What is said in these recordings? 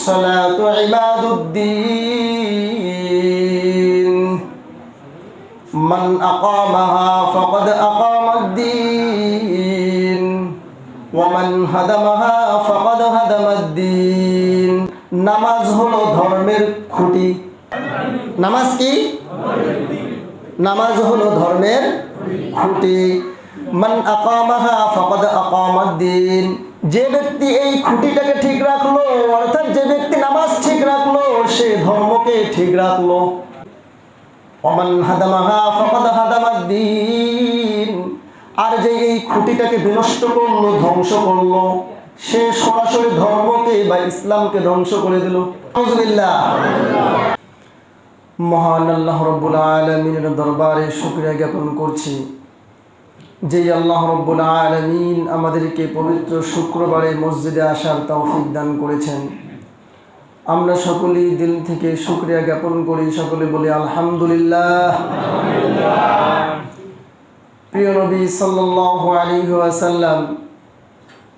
الصلاة عماد الدين من أقامها فقد أقام الدين ومن هدمها فقد هدم الدين নামাজ হলো ধর্মের খুঁটি নামাজ কি নামাজ হলো ধর্মের খুঁটি মান আকামাহা ফাকাদ আকামাদ-দ্বীন যে ব্যক্তি এই খুঁটিটাকে ঠিক রাখলো অর্থাৎ যে ব্যক্তি নামাজ ঠিক রাখলো সে ধর্মকে ঠিক রাখলো ওমান হাদামাহা ফাকাদ হাদামাদ-দ্বীন আর যে এই খুঁটিটাকে বিনষ্ট করলো ধ্বংস করলো সে সরাসরি ধর্মকে বা ইসলামকে ধ্বংস করে দিল আউযুবিল্লাহ মহান আল্লাহ রাব্বুল আলামিনের দরবারে শুকরিয়া জ্ঞাপন করছি যে আল্লাহ রাব্বুল আলামিন আমাদেরকে পবিত্র শুক্রবারে মসজিদে আসার তৌফিক দান করেছেন আমরা সকলেই দিল থেকে শুকরিয়া জ্ঞাপন করি সকলে বলি আলহামদুলিল্লাহ প্রিয় নবী সাল্লাল্লাহু আলাইহি ওয়াসাল্লাম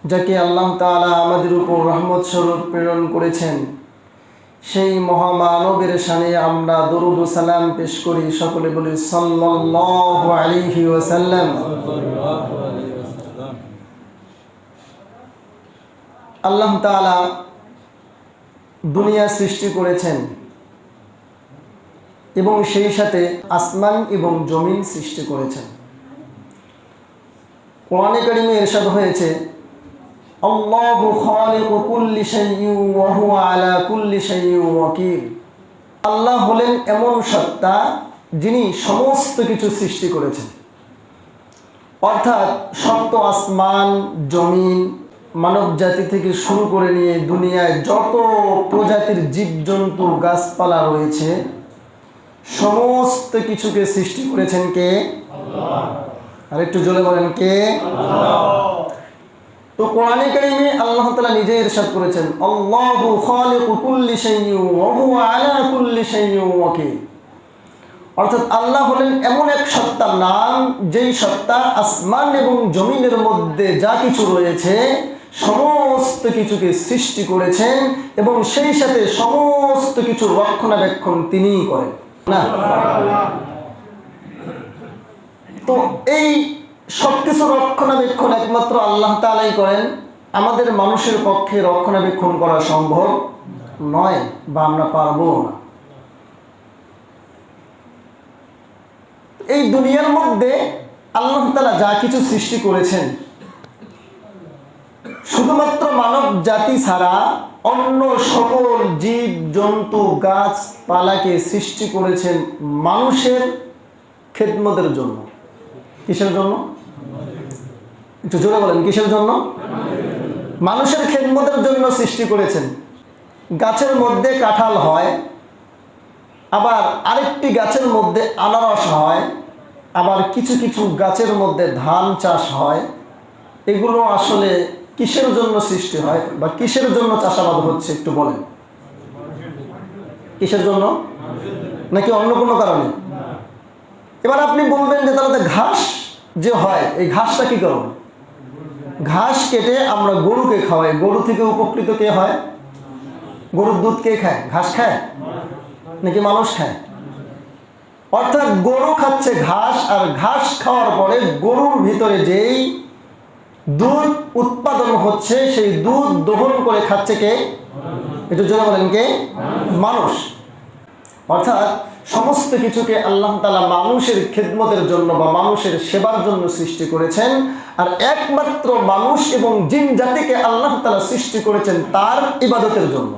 যাকে আল্লাহ তাআলা আমাদের উপর রহমত স্বরূপ প্রেরণ করেছেন সেই মহামানবের শানে আমরা দরুদ ও সালাম পেশ করি সকলে বলি সাল্লাল্লাহু আলাইহি ওয়াসাল্লাম আল্লাহ তাআলা দুনিয়া সৃষ্টি করেছেন এবং সেই সাথে আসমান এবং জমিন সৃষ্টি করেছেন কোরআনে কারিমে ইরশাদ হয়েছে আল্লাহু খালিকু কুল্লি শাইইন ওয়া হুয়া আলা কুল্লি শাইইন ওয়াকিল আল্লাহ হলেন এমন সত্তা যিনি সমস্ত কিছু সৃষ্টি করেছেন অর্থাৎ সপ্ত আসমান জমিন মানব জাতি থেকে শুরু করে নিয়ে দুনিয়ায় যত প্রজাতির জীবজন্তু গাছপালা রয়েছে সমস্ত কিছুকে সৃষ্টি করেছেন কে আল্লাহ আর একটু জোরে বলেন কে আল্লাহ তো কোরআনে কারিমে আল্লাহ তাআলা নিজে ইরশাদ করেছেন আল্লাহু খালিকু কুল্লি শাইইন ওয়া হুয়া আলা কুল্লি শাইইন ওয়াকিল অর্থাৎ আল্লাহ হলেন এমন এক সত্তার নাম যেই সত্তা আসমান এবং জমিনের মধ্যে যা কিছু রয়েছে সমস্ত কিছুকে সৃষ্টি করেছেন এবং সেই সাথে সমস্ত কিছু রক্ষণাবেক্ষণ তিনিই করেন না তো এই সবকিছু রক্ষণাবেক্ষণ একমাত্র আল্লাহ তাআলাই করেন আমাদের মানুষের পক্ষে রক্ষণাবেক্ষণ করা সম্ভব নয় বা আমরা পারবো না এই দুনিয়ার মধ্যে আল্লাহ তাআলা যা কিছু সৃষ্টি করেছেন শুধুমাত্র মানব জাতি ছাড়া অন্য সকল জীব জন্তু গাছপালাকে সৃষ্টি করেছেন মানুষের খেদমতের জন্য কিসের জন্য একটু জোরে বলেন কিসের জন্য মানুষের খেদমতের জন্য সৃষ্টি করেছেন গাছের মধ্যে কাঁঠাল হয় আবার আরেকটি গাছের মধ্যে আনারস হয় আবার কিছু কিছু গাছের মধ্যে ধান চাষ হয় এগুলো আসলে কিসের জন্য সৃষ্টি হয় বা কিসের জন্য চাষাবাদ হচ্ছে একটু বলেন কিসের জন্য নাকি অন্য কোনো কারণে এবার আপনি বলবেন যে তাহলে ঘাস যে হয় এই ঘাসটা কি করব ঘাস কেটে আমরা গরুকে খাওয়াই গরু থেকে উপকৃত কে হয় গরুর দুধ কে খায় ঘাস খায় নাকি মানুষ খায় অর্থাৎ গরু খাচ্ছে ঘাস আর ঘাস খাওয়ার পরে গরুর ভিতরে যেই দুধ উৎপাদন হচ্ছে সেই দুধ দহন করে খাচ্ছে কে একটু জোরে বলেন কে মানুষ অর্থাৎ সমস্ত কিছুকে আল্লাহ তাআলা মানুষের খেদমতের জন্য বা মানুষের সেবার জন্য সৃষ্টি করেছেন আর একমাত্র মানুষ এবং জিন জাতিকে আল্লাহ তাআলা সৃষ্টি করেছেন তার ইবাদতের জন্য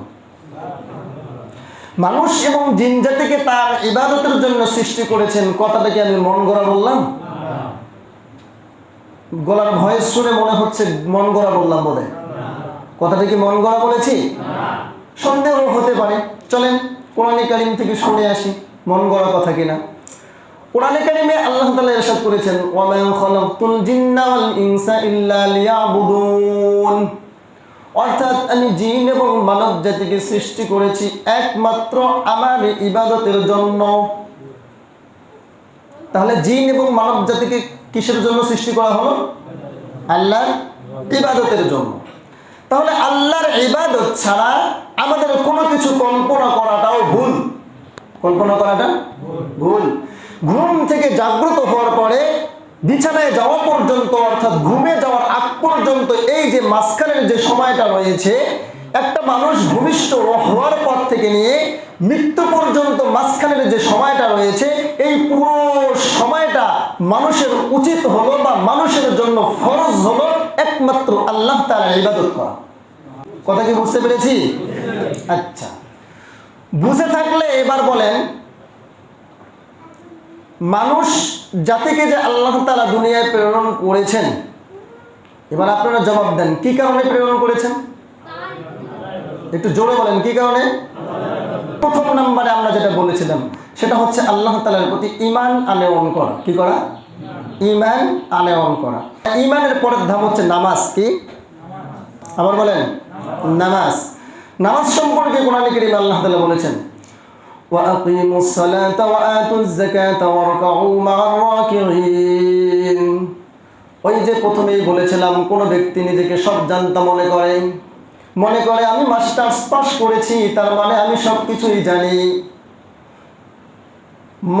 মানুষ এবং জিন জাতিকে তার ইবাদতের জন্য সৃষ্টি করেছেন কথাটা কি আমি মন গড়া বললাম গলার ভয়েস শুনে মনে হচ্ছে মন গড়া বললাম বোধহয় কথাটা কি মন গড়া বলেছি সন্দেহ হতে পারে চলেন কোরআনে কারিম থেকে শুনে আসি মন গড়া কথা কিনা কোরআনে কারিমে আল্লাহ তাআলা ইরশাদ করেছেন ওয়া মা খালাকতুল জিন্না ওয়াল ইনসা ইল্লা লিয়াবুদুন অর্থাৎ আমি জিন এবং মানব জাতিকে সৃষ্টি করেছি একমাত্র আমার ইবাদতের জন্য তাহলে জিন এবং মানব জাতিকে কিসের জন্য সৃষ্টি করা হলো আল্লাহর ইবাদতের জন্য তাহলে আল্লাহর ইবাদত ছাড়া আমাদের কিছু কল্পনা করাটাও ভুল। কল্পনা করাটা ভুল। ঘুম থেকে জাগ্রত হওয়ার পরে বিছানায় যাওয়া পর্যন্ত, অর্থাৎ ঘুমে যাওয়ার আগ পর্যন্ত এই যে মাঝখানের যে সময়টা রয়েছে, একটা মানুষ ভূমিষ্ঠ হওয়ার পর থেকে নিয়ে মৃত্যু পর্যন্ত মাঝখানের যে সময়টা রয়েছে, এই পুরো সময়টা মানুষের উচিত হলো বা মানুষের জন্য ফরজ হলো একমাত্র আল্লাহ তাআলার ইবাদত করা। কথা কি বুঝতে পেরেছি? আচ্ছা, বুঝে থাকলে এবার বলেন, মানুষ জাতিকে যে আল্লাহ তাআলা দুনিয়ায় প্রেরণ করেছেন, এবার আপনারা জবাব দেন, কি কারণে প্রেরণ করেছেন? একটু জোরে বলেন, কি কারণে? প্রথম নম্বরে আমরা যেটা বলেছিলাম সেটা হচ্ছে আল্লাহ তাআলার প্রতি ঈমান আনয়ন করা। কি করা? ঈমান আনয়ন করা। ঈমানের পরের ধাপ হচ্ছে নামাজ। কি? আবার বলেন, নামাজ। নামাজ সম্পর্কে কোরআনে কারীমে আল্লাহ তাআলা বলেছেন, وَأَقِيمُوا الصَّلَاةَ وَآتُوا الزَّكَاةَ وَارْكَعُوا مَعَ الرَّاكِعِينَ। ওই যে প্রথমেই বলেছিলাম, কোনো ব্যক্তি নিজেকে সব জানতা মনে করে আমি মাস্টার্স পাস করেছি, তার মানে আমি সব কিছুই জানি।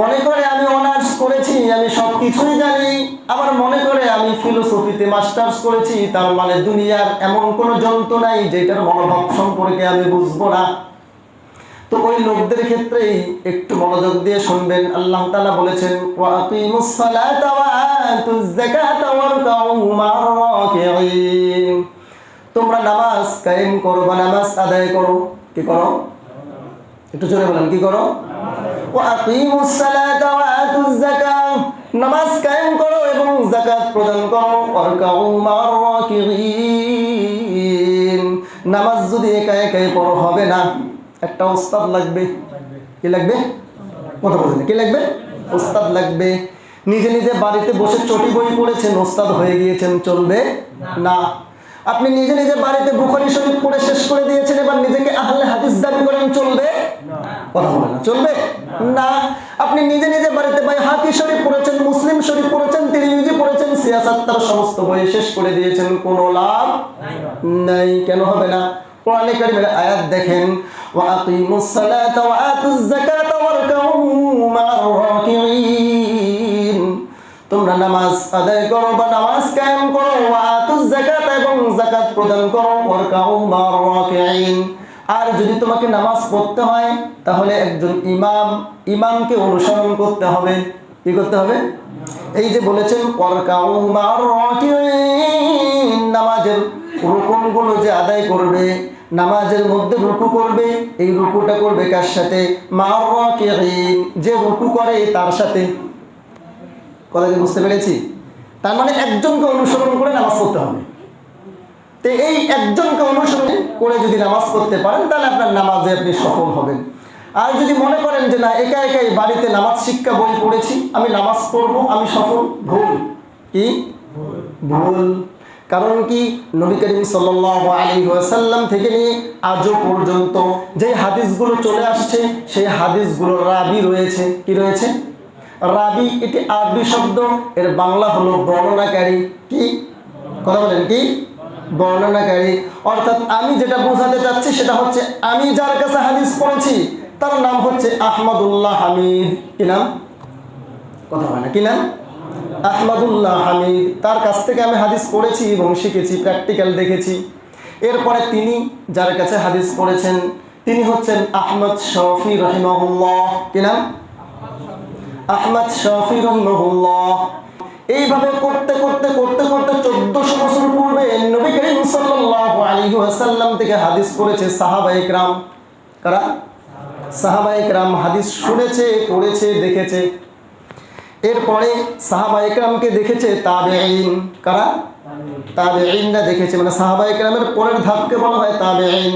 মনে করে আমি অনার্স করেছি, আমি সব কিছুই জানি। আবার মনে করে আমি ফিলোসফিতে মাস্টার্স করেছি, তার মানে দুনিয়ার এমন কোনো যন্ত্র নাই যেটার মনোভাব সম্পর্কে আমি বুঝবো না। তো ওই লোকদের ক্ষেত্রেই একটু মনোযোগ দিয়ে শুনবেন। আল্লাহ তাআলা বলেছেন, ওয়াকিমুস সালাতা ওয়া আতুজ যাকাতা ওয়ারকাউ মা'র রাকিঈন। তোমরা নামাজ কায়েম করো বা নামাজ আদায় করো। কি করো? একটু জোরে বলেন, কি করো? ওয়াকিমুস সালাতা ওয়া আতুজ যাকাত, নামাজ কায়েম করো এবং যাকাত প্রদান করো। ওয়ারকাউ মা'র রাকিঈন, নামাজ যদি একা একাই পড়ো হবে না, একটা ওস্তাদ লাগবে। কি লাগবে? কথা বলছেন, কি লাগবে? ওস্তাদ লাগবে। নিজে নিজে বাড়িতে বসে চটি বই পড়েছেন, ওস্তাদ হয়ে গিয়েছেন, চলবে না। আপনি নিজে নিজে বাড়িতে বুখারী শরীফ পড়ে শেষ করে দিয়েছেন, এবার নিজেকে আহলে হাদিস দাবি করেন, চলবে? কথা বলে না, চলবে না। আপনি নিজে নিজে বাড়িতে বাইহাকি শরীফ পড়েছেন, মুসলিম শরীফ পড়েছেন, তিরমিজি পড়েছেন, সিয়াসাত্তার সমস্ত বই শেষ করে দিয়েছেন, কোনো লাভ নাই। কেন হবে না? কোরআনে কারীমের আয়াত দেখেন, ওয়াকিমুস সালাতা ওয়া আতুজ যাকাতা ওয়ারকাউ মা'র রাকিঈন। তোমরা নামাজ আদায় করো বা নামাজ কায়েম করো, ওয়া আতুজ যাকাতা এবং যাকাত প্রদান করো, ওয়ারকাউ মা'র রাকিঈন। আর যদি তোমাকে নামাজ পড়তে হয় তাহলে একজন ইমামকে অনুসরণ করতে হবে। কি করতে হবে? এই যে বলেছেন ওয়ারকাউ মা'র রাকিঈন, নামাজের রুকুনগুলো যে আদায় করবে, নামাজের মধ্যে রুকু করবে, এই রুকুটা করবে কার সাথে? মা'র রাকিঈন, যে রুকু করে তার সাথে। কথা কি বুঝতে পেরেছি? তার মানে একজনকে অনুসরণ করে নামাজ পড়তে হবে। তো এই একজনকে অনুসরণ করে যদি নামাজ পড়তে পারেন তাহলে আপনার নামাজে আপনি সফল হবেন। আর যদি মনে করেন যে না, একা একাই বাড়িতে নামাজ শিক্ষা বই পড়েছি, আমি নামাজ পড়বো, আমি সফল, ভুল। কি? ভুল। কারণ কি? নবী করিম সাল্লাল্লাহু আলাইহি ওয়াসাল্লাম থেকে নিয়ে আজও পর্যন্ত যে হাদিসগুলো চলে আসছে, সেই হাদিসগুলোর রাবি রয়েছে। কি রয়েছে? রাবি। এটি আরবি শব্দ, এর বাংলা হলো বর্ণনাকারী। কি? কথা বলেন, কি? বর্ণনাকারী। অর্থাৎ আমি যেটা বোঝাতে চাচ্ছি সেটা হচ্ছে, আমি যার কাছে হাদিস পড়েছি তার নাম হচ্ছে আহমদুল্লাহ হামিদ। কি নাম? কথা হয় না, কি নাম? আহমদুল্লাহ হামিদ। তার কাছ থেকে আমি হাদিস পড়েছি এবং শিখেছি, প্র্যাকটিক্যাল দেখেছি। এরপরে তিনি যার কাছে হাদিস পড়েছেন তিনি হচ্ছেন আহমদ শফি রহিমাহুল্লাহ। কি নাম? আহমদ শফি রহিমাহুল্লাহ। এইভাবে করতে করতে করতে করতে 1400 বছর পূর্বে নবী করিম সাল্লাল্লাহু আলাইহি ওয়াসাল্লাম থেকে হাদিস পড়েছে সাহাবায়ে কেরাম। কারা? সাহাবায়ে কেরাম হাদিস শুনেছে, পড়েছে, দেখেছে। এরপরে সাহাবায়ে কেরামকে দেখেছে তাবেঈন। কারা? তাবেঈনরা দেখেছে, মানে সাহাবায়ে কেরামের পরের ধাপকে বলা হয় তাবেঈন।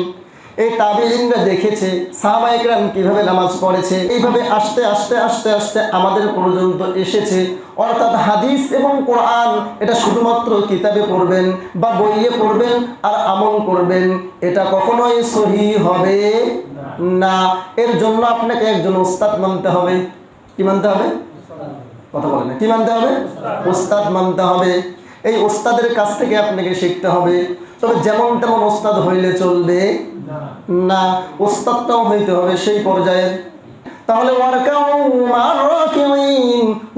এই তাবেঈনরা দেখেছে সাহাবায়ে কেরাম কিভাবে নামাজ পড়েছে। এইভাবে আস্তে আস্তে আস্তে আস্তে আমাদের পর্যন্ত এসেছে। অর্থাৎ হাদিস এবং কোরআন এটা শুধুমাত্র কিতাবে পড়বেন বা বইয়ে পড়বেন আর আমল করবেন, এটা কখনোই সহিহ হবে না। এর জন্য আপনাকে একজন উস্তাদ মানতে হবে। কি মানতে হবে? কথা বলে না, কি মানতে হবে? উস্তাদ মানতে হবে। এই ওস্তাদের কাছ থেকে আপনাকে শিখতে হবে। তবে যেমন তেমন ওস্তাদ হইলে চলবে না, ওস্তাদটাও হইতে হবে সেই পর্যায়ে। তাহলে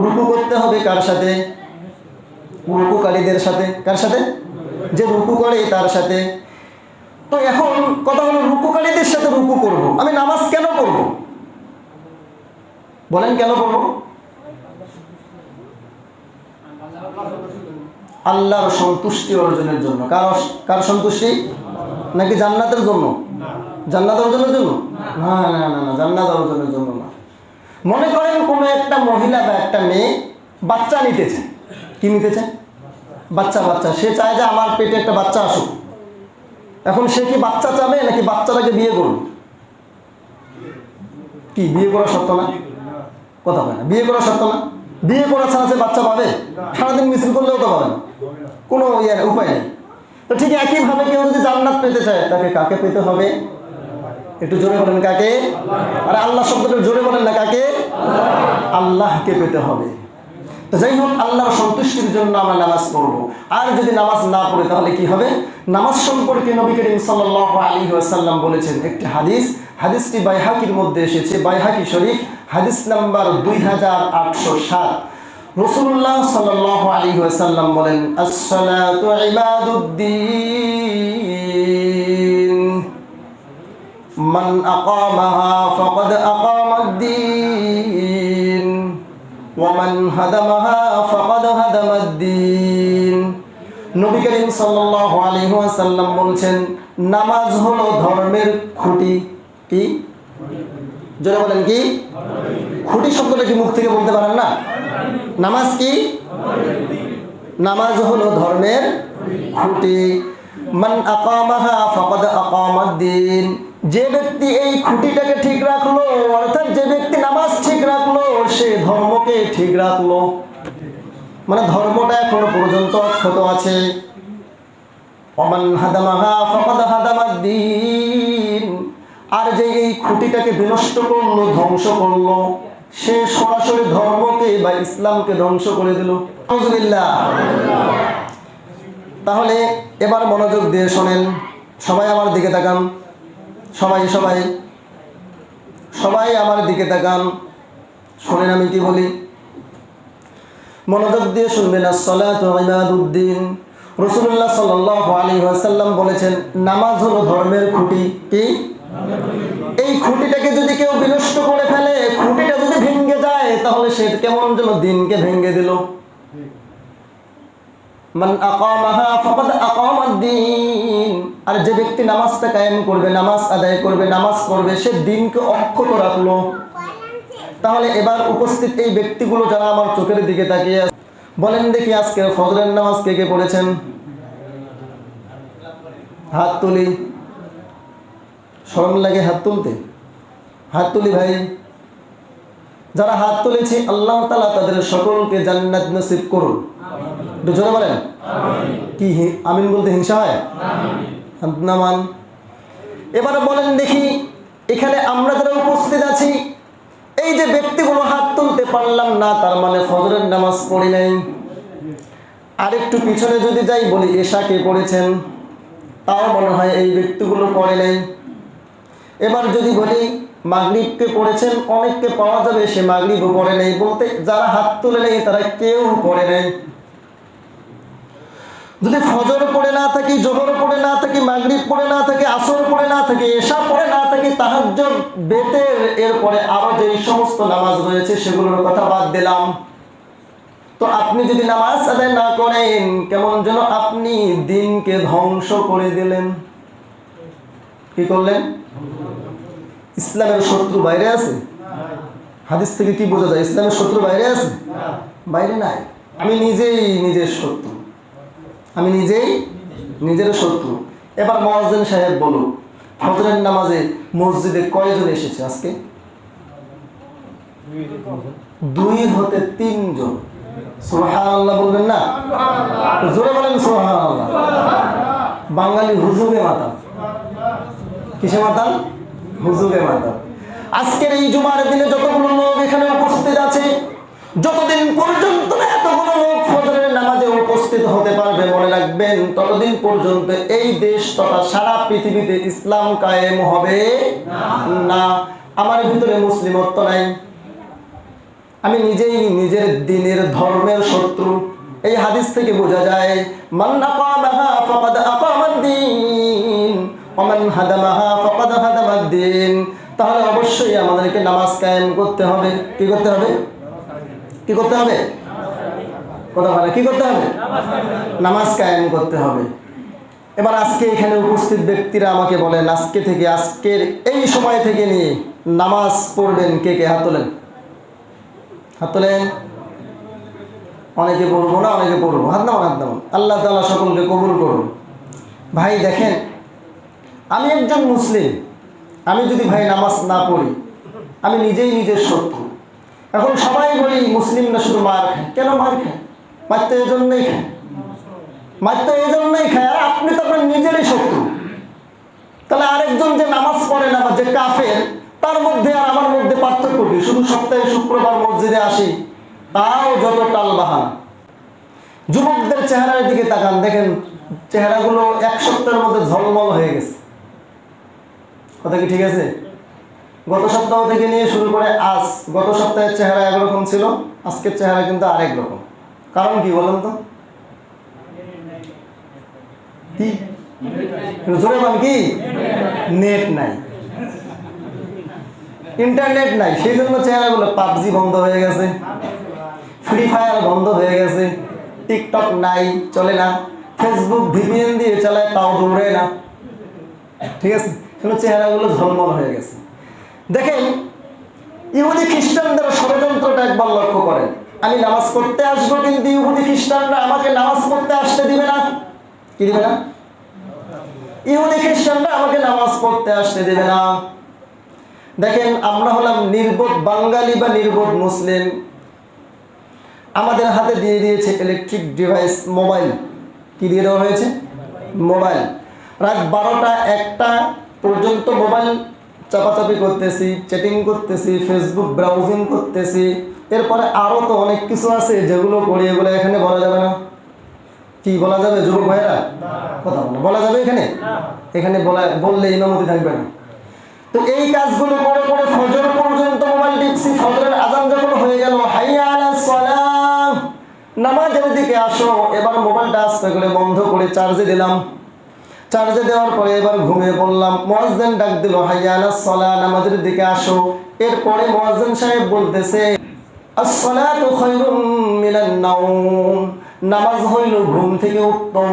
রুকু করতে হবে কার সাথে? রুকুকারীদের সাথে। কার সাথে? যে রুকু করে তার সাথে। তো এখন কথা হলো, রুকুকারীদের সাথে রুকু করব, আমি নামাজ কেন করব? বলেন কেন করব? আল্লাহর সন্তুষ্টি অর্জনের জন্য। কার সন্তুষ্টি? নাকি জান্নাতের জন্য? জান্নাত অর্জনের জন্য? না না না না, জান্নাত অর্জনের জন্য না। মনে করেন কোনো একটা মহিলা বা একটা মেয়ে বাচ্চা নিতেছে। কি নিতেছে? বাচ্চা। সে চায় যে আমার পেটে একটা বাচ্চা আসুক। এখন সে কি বাচ্চা চাবে নাকি বাচ্চাটাকে বিয়ে করবে? কি বিয়ে করা সত্য না? কথা হয় না, বিয়ে করা সত্য না? বিয়ে করা ছাড়া সে বাচ্চা পাবে? সারাদিন মিছিল করলেও তো পাবে না, কোনো উপায় নেই। তো ঠিক একইভাবে কেউ যদি জান্নাত পেতে চায়, তাকে কাকে পেতে হবে? একটু জোরে বলেন কাকে? আরে আল্লাহ শব্দটা জোরে বলেন না, কাকে? আল্লাহকে পেতে হবে। তো যাই হোক, আল্লাহর সন্তুষ্টির জন্য আমরা নামাজ পড়ব। আর যদি নামাজ না পড়ে তাহলে কি হবে? নামাজ সম্পর্কে নবী করিম সাল্লাল্লাহু আলাইহি ওয়াসাল্লাম বলেছেন একটি হাদিসটি বাইহাকির মধ্যে এসেছে, বাইহাকি শরীফ, হাদিস নাম্বার 2807। রাসূলুল্লাহ সাল্লাল্লাহু আলাইহি ওয়াসাল্লাম বলেন, as-salatu ibaduddin মান আকামাহা ফাকাদ আকামাদ-দ্বীন ওয়া মান হাদামাহা ফাকাদ হাদামাদ-দ্বীন। নবী করিম সাল্লাল্লাহু আলাইহি ওয়াসাল্লাম বলেছেন, নামাজ হলো ধর্মের খুঁটি। কি? জোরে বলেন কি? খুঁটি শব্দটা কি মুখ থেকে বলতে পারেন না? নামাজ কি? নামাজ হলো ধর্মের খুঁটি। মান আকামাহা ফাকাদ আকামাদ-দ্বীন। যে ব্যক্তি এই খুঁটিটাকে ঠিক রাখলো, অর্থাৎ যে ব্যক্তি নামাজ ঠিক রাখলো, সে ধর্মকে ঠিক রাখলো। মানে ধর্মটা এখনো পর্যন্ত অক্ষত আছে। ওমান হাদামাহা ফাকাদ হাদামাদ-দ্বীন। আর যে এই খুঁটিটাকে বিনষ্ট করলো, ধ্বংস করলো, সে সরাসরি ধর্মকে বা ইসলামকে ধ্বংস করে দিল। আউযুবিল্লাহ। তাহলে এবার মনোযোগ দিয়ে শোনেন, সবাই আমার দিকে তাকান, সবাই আমার দিকে তাকান, শোনেন আমি কি বলি, মনোযোগ দিয়ে শুনবেন। as-salatu ibaduddin। রাসূলুল্লাহ সাল্লাল্লাহু আলাইহি ওয়াসাল্লাম বলেছেন, নামাজ হলো ধর্মের খুঁটি। কি? এই খুঁটিটাকে যদি কেউ বিনষ্ট করে ফেলে, খুঁটিটা যদি ভেঙে যায়, তাহলে সে কেমন যেন দিনকে ভেঙে দিল। মান আকামাহা ফাকাদ আকামাদ-দ্বীন। আর যে ব্যক্তি নামাজটা কায়েম করবে, নামাজ আদায় করবে, নামাজ পড়বে, সে দিনকে অক্ষত রাখলো। তাহলে এবার উপস্থিত এই ব্যক্তিগুলো যারা আমার চোখের দিকে তাকিয়ে আছে, বলেন দেখি আজকে ফজরের নামাজ কে কে পড়েছেন? হাত তুলি। শরম লাগে হাত তুলতে? হাত তুলি ভাই। যারা হাত তুলেছি, আল্লাহ তাআলা তাদের সকলকে জান্নাত নসিব করুন। একটু জোরে বলেন কি? আমিন বলতে হিংসা হয়? নামান। এবারে বলেন দেখি, এখানে আমরা যারা উপস্থিত আছি, এই যে ব্যক্তিগুলো হাত তুলতে পারলাম না, তার মানে ফজরের নামাজ পড়ি নাই। আরেকটু পিছনে যদি যাই, বলি এশা কে পড়েছেন? তাও মনে হয় এই ব্যক্তিগুলো পড়ে নাই। এবার যদি বলি মাগরিবকে পড়েছেন, অনেককে পাওয়া যাবে সে মাগরিবও পড়ে নাই। বলতে যারা হাত তুলে নেই তারা কেউ পড়ে নাই। যদি ফজর পড়ে না থাকি, জোহর পড়ে না থাকি, মাগরিব পড়ে না থাকি, আসর পড়ে না থাকি, এশা পড়ে না থাকি, তাহাজ্জুদ, বেতের, এরপরে আরো যে সমস্ত নামাজ রয়েছে সেগুলোর কথা বাদ দিলাম, তো আপনি যদি নামাজ আদায় না করেন, কেমন যেন আপনি দিনকে ধ্বংস করে দিলেন। কি করলেন? ইসলামের শত্রু বাইরে আছে? হাদিস থেকে কি বোঝা যায়? ইসলামের শত্রু বাইরে আছে? বাইরে নাই। আমি নিজেই নিজের শত্রু, আমি নিজেই নিজের শত্রু। এবার মুয়াজ্জিন সাহেব বলুন, ফজরের নামাজে মসজিদে কয়জন এসেছে আজকে? 2 হতে 3 জন। সুবহানাল্লাহ বলবেন না? জোরে বলেন সুবহানাল্লাহ। বাঙালি হুজুগে মাতাল। কিসে মাতাল? হুজুগে মাতাল। আজকের এই জুমার দিনে যতগুলো লোক এখানে উপস্থিত আছে, যতদিন পর্যন্ত না এতগুলো লোক ফজরের নামাজে উপস্থিত হতে পারবে, মনে রাখবেন ততদিন পর্যন্ত এই দেশ তথা সারা পৃথিবীতে ইসলাম কায়েম হবে না। আমার ভিতরে মুসলিমত্ব নাই, আমি নিজেই নিজের দ্বীনের ধর্মের শত্রু। এই হাদিস থেকে বোঝা যায় মান আকামাহা ফাকাদ আকামাদ-দ্বীন ওয়া মান হাদামাহা ফাকাদ হাদামাদ-দ্বীন। তাহলে অবশ্যই আমাদেরকে নামাজ কায়েম করতে হবে। কি করতে হবে? কি করতে হবে? কথা বলে কি করতে হবে? নামাজ কায়েম করতে হবে। এবার আজকে এখানে উপস্থিত ব্যক্তিরা আমাকে বলেন, আজকে থেকে, আজকের এই সময় থেকে নিয়ে নামাজ পড়বেন কে কে? হাত তোলেন, হাত তোলেন। অনেকে পড়বো না, অনেকে পড়বো। হাত নামান, হাত নামান। আল্লাহ তাআলা সকলকে কবুল করুন। ভাই দেখেন, আমি একজন মুসলিম, আমি যদি ভাই নামাজ না পড়ি আমি নিজেই নিজের শত্রু। এখন সবাই বলি মুসলিমরা শুধু মার খায়। কেন মার খায়? মার তো এই জন্যই খায়, মার তো এই জন্যই খায়। আর আপনি তো আপনার নিজেরই শত্রু। তাহলে আরেকজন যে নামাজ পড়ে না বা যে কাফের, তার মধ্যে আর আমার মধ্যে পার্থক্য কি? শুধু সপ্তাহে শুক্রবার মসজিদে আসি, তাও যত টাল বাহানা। যুবকদের চেহারার দিকে তাকান, দেখেন চেহারাগুলো এক সপ্তাহের মধ্যে ঝলমল হয়ে গেছে। কথা কি ঠিক আছে? গত সপ্তাহ থেকে নিয়ে শুরু করে আজ, গত সপ্তাহের চেহারা একরকম ছিল, আজকের চেহারা কিন্তু আরেক রকম। কারণ কি বলেন তো? কি জোরে বলেন? কি নেট নাই, ইন্টারনেট নাই, সেই জন্য চেহারাগুলো। পাবজি বন্ধ হয়ে গেছে, ফ্রি ফায়ার বন্ধ হয়ে গেছে, টিকটক নাই, চলে না, ফেসবুক ভিপিএন দিয়ে চালায় তাও দৌড়ে না। ঠিক আছে, কিন্তু চেহারাগুলো ঝলমল হয়ে গেছে। দেখেন ইহুদি খ্রিস্টানদের ষড়যন্ত্রটা একবার লক্ষ্য করেন। আমি নামাজ পড়তে আসবো, কিন্তু ইহুদি খ্রিস্টানরা আমাকে নামাজ পড়তে আসতে দিবে না। কি দিবে না? ইহুদি খ্রিস্টানরা আমাকে নামাজ পড়তে আসতে দেবে না। দেখেন আমরা হলাম নির্বোধ বাঙালি বা নির্বোধ মুসলিম। আমাদের হাতে দিয়ে দিয়েছে ইলেকট্রিক ডিভাইস, মোবাইল। কি দিয়ে দেওয়া হয়েছে? মোবাইল। রাত 12টা 1টা পর্যন্ত মোবাইল চাপাচাপি করতেছি, চ্যাটিং করতেছি, ফেসবুক ব্রাউজিং করতেছি। এরপরে আরও তো অনেক কিছু আছে যেগুলো করি, এগুলো এখানে বলা যাবে না। কি বলা যাবে যুবক ভাইয়েরা? কথা বলা যাবে এখানে? এখানে বললে ইমামতি থাকবে না। তো এই কাজগুলো করে করে ফজর পর্যন্ত মোবাইল টিপছি। ফজরের আজান যখন হয়ে গেল, হাইয়া আলাস সালাহ, নামাজের দিকে আসো, এবার মোবাইলটা আস্তে করে বন্ধ করে চার্জে দিলাম। চার্জে দেওয়ার পরে এবার ঘুমিয়ে পড়লাম। মুয়াজ্জিন ডাক দিল, হাইয়া আলাস সালাহ, নামাজের দিকে আসো। এরপরে মুয়াজ্জিন সাহেব বলতেছে, আস-সালাতু খায়রুম মিনান নাওম, নামাজ হইল ঘুম থেকে উত্তম।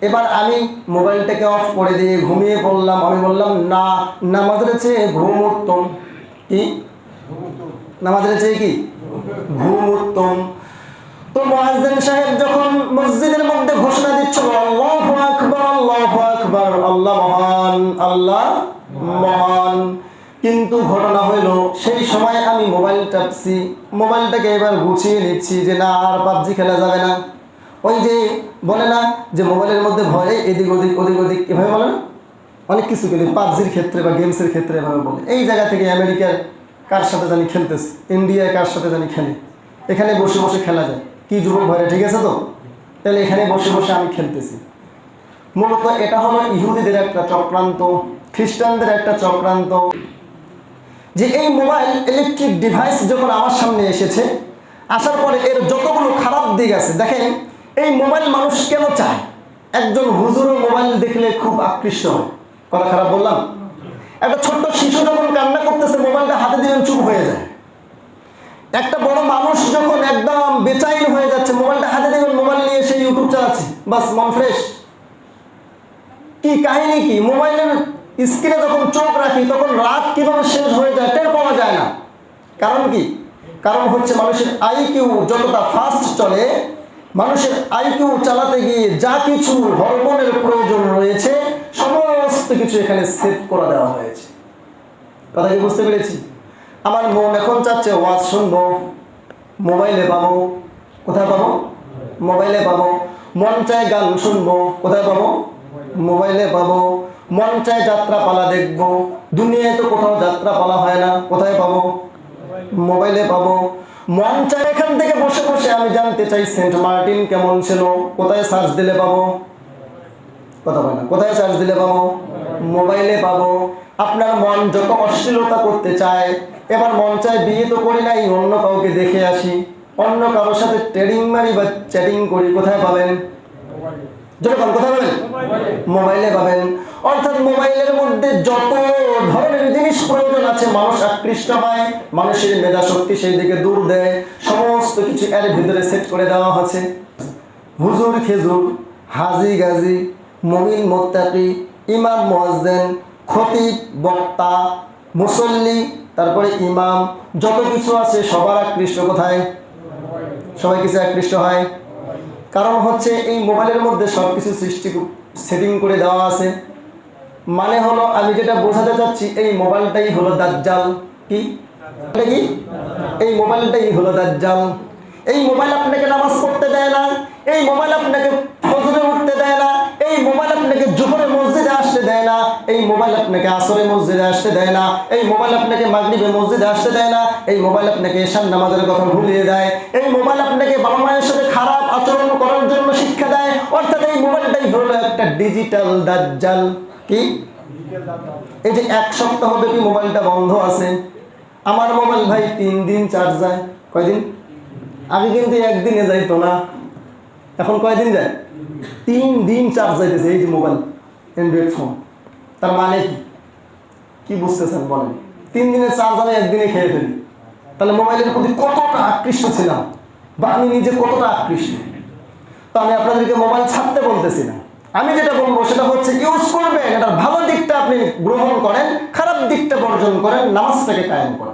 এবার আমি মোবাইলটাকে অফ করে দিয়ে ঘুমিয়ে পড়লাম। আমি বললাম না, নামাজের চেয়ে ঘুম উত্তম। কি? নামাজের চেয়ে কি? ঘুম উত্তম। তো মুয়াজ্জিন সাহেব যখন মসজিদের মধ্যে ঘোষণা দিচ্ছিল, আল্লাহু আকবার, আল্লাহু আকবার, আল্লাহ মহান, আল্লাহ মহান, কিন্তু ঘটনা হইল সেই সময় আমি মোবাইল টাপছি। মোবাইলটাকে এবার গুছিয়ে নিচ্ছি যে না, আর পাবজি খেলা যাবে না। ওই যে বলে না যে মোবাইলের মধ্যে ভয়ে এদিক ওদিক ওদিক ওদিক, এভাবে বলে না, অনেক কিছু খেলি পাবজির ক্ষেত্রে বা গেমসের ক্ষেত্রে এভাবে বলে। এই জায়গা থেকে আমেরিকার কার সাথে জানি খেলতেছে, ইন্ডিয়ায় কার সাথে জানি খেলে, এখানে বসে বসে খেলা যায়। কি যুবক ভাইরা, ঠিক আছে তো? তাহলে এখানে বসে বসে আমি খেলতেছি। মূলত এটা হলো ইহুদিদের একটা চক্রান্ত, খ্রিস্টানদের একটা চক্রান্ত, যে এই মোবাইল ইলেকট্রিক ডিভাইস যখন আমার সামনে এসেছে, আসার পরে এর যতগুলো খারাপ দিক আছে। দেখেন এই মোবাইল মানুষ কেন চায়? একজন হুজুরও মোবাইল দেখলে খুব আকৃষ্ট হয়। কথা খারাপ বললাম? একটা ছোট্ট শিশু যখন কান্না করতেছে, মোবাইলটা হাতে দিলেন চুপ হয়ে যায়। একটা বড় মানুষ যখন একদম বেচাইন হয়ে যাচ্ছে, মোবাইলটা হাতে দিবেন, মোবাইল নিয়ে সে ইউটিউব চালাচ্ছে, বাস মন ফ্রেশ। কি কাহিনী কি? মোবাইলের স্ক্রিনে যখন চোখ রাখি তখন রাত কিভাবে শেষ হয়ে যায় টের পাওয়া যায় না। কারণ কি? কারণ হচ্ছে মানুষের আইকিউ যতটা ফাস্ট চলে, মানুষের আইকিউ চালাতে গিয়ে যা কিছু হরমোনের প্রয়োজন রয়েছে সমস্ত কিছু এখানে সেভ করে দেওয়া হয়েছে। কথা কি বুঝতে পেরেছি? আমার মন এখন চাচ্ছে ওয়াজ শুনবো, মোবাইলে পাবো। কোথায় পাবো? মোবাইলে পাবো। মন চায় গান শুনবো, কোথায় পাবো? মোবাইলে পাবো। মন চায় যাত্রাপালা দেখবো, দুনিয়ায় তো কোথাও যাত্রাপালা হয় না, কোথায় পাবো? মোবাইলে পাবো। মন চায় এখান থেকে বসে বসে আমি জানতে চাই সেন্ট মার্টিন কেমন ছিল, কোথায় সার্চ দিলে পাবো? কথা বলে না, কোথায় সার্চ দিলে পাবো? মোবাইলে পাবো। আপনার মন যত অশ্লীলতা করতে চায়, এবার মন চায় বিয়ে তো করি নাই, অন্য কাউকে দেখে আসি, অন্য কারোর সাথে ট্রেডিং মারি বা চ্যাটিং করি, কোথায় পাবেন? যখন কোথায় পাবেন? মোবাইলে পাবেন। অর্থাৎ মোবাইলের মধ্যে যত ধরনের জিনিস প্রয়োজন আছে, মানুষ আকৃষ্ট হয়, মানুষের মেধা শক্তি সেই দিকে দূর দেয়, সমস্ত কিছু এর ভিতরে সেট করে দেওয়া আছে। হুজুর খেজুর, হাজি গাজী, মুমিন মুত্তাকি, ইমাম মুয়াজ্জিন, খতিব বক্তা, মুসল্লি, তারপরে ইমাম, যত কিছু আছে সবার আকৃষ্ট কোথায়? সবাই কিছু আকৃষ্ট হয়। কারণ হচ্ছে এই মোবাইলের মধ্যে সব কিছু সেটিং করে দেওয়া আছে। মানে হলো, আমি যেটা বোঝাতে চাচ্ছি, এই মোবাইলটাই হলো দাজ্জাল। কি কি? এই মোবাইলটাই হলো দাজ্জাল। এই মোবাইল আপনাকে নামাজ পড়তে দেয় না, এই মোবাইল আপনাকে ফজরে উঠতে দেয় না, এই মোবাইল আপনাকে জোহরে মসজিদে আসতে দেয় না, এই মোবাইল আপনাকে আসরে মসজিদে আসতে দেয় না, এই মোবাইল আপনাকে মাগরিবে মসজিদে আসতে দেয় না, এই মোবাইল আপনাকে ঈশার নামাজের কথা ভুলিয়ে দেয়, এই মোবাইল আপনাকে বাবা মায়ের সাথে খারাপ আচরণ করার জন্য শিক্ষা দেয়। অর্থাৎ এই মোবাইলটাই হলো একটা ডিজিটাল দাজ্জাল। কি? এই যে 1 সপ্তাহ ব্যাপী মোবাইলটা বন্ধ আছে, আমার মোবাইল ভাই 3 দিন চার্জ যায়। কয়দিন? আগে কিন্তু একদিনে যাইতো না, এখন কয়দিন যায়? 3 দিন চার্জ যাইতেছে। এই যে মোবাইল, অ্যান্ড্রয়েড ফোন, তার মানে কি? কি বুঝতেছেন বলেন? 3 দিনের চার্জ আমি একদিনে খেয়ে ফেলি। তাহলে মোবাইলের প্রতি কতটা আকৃষ্ট ছিলাম, বা আমি নিজে কতটা আকৃষ্ট। তো আমি আপনাদেরকে মোবাইল ছাড়তে বলতেছি না, আমি যেটা বলবো সেটা হচ্ছে ইউজ করবেন, এটার ভালো দিকটা আপনি গ্রহণ করেন, খারাপ দিকটা বর্জন করেন, নামাজটাকে কায়েম করেন।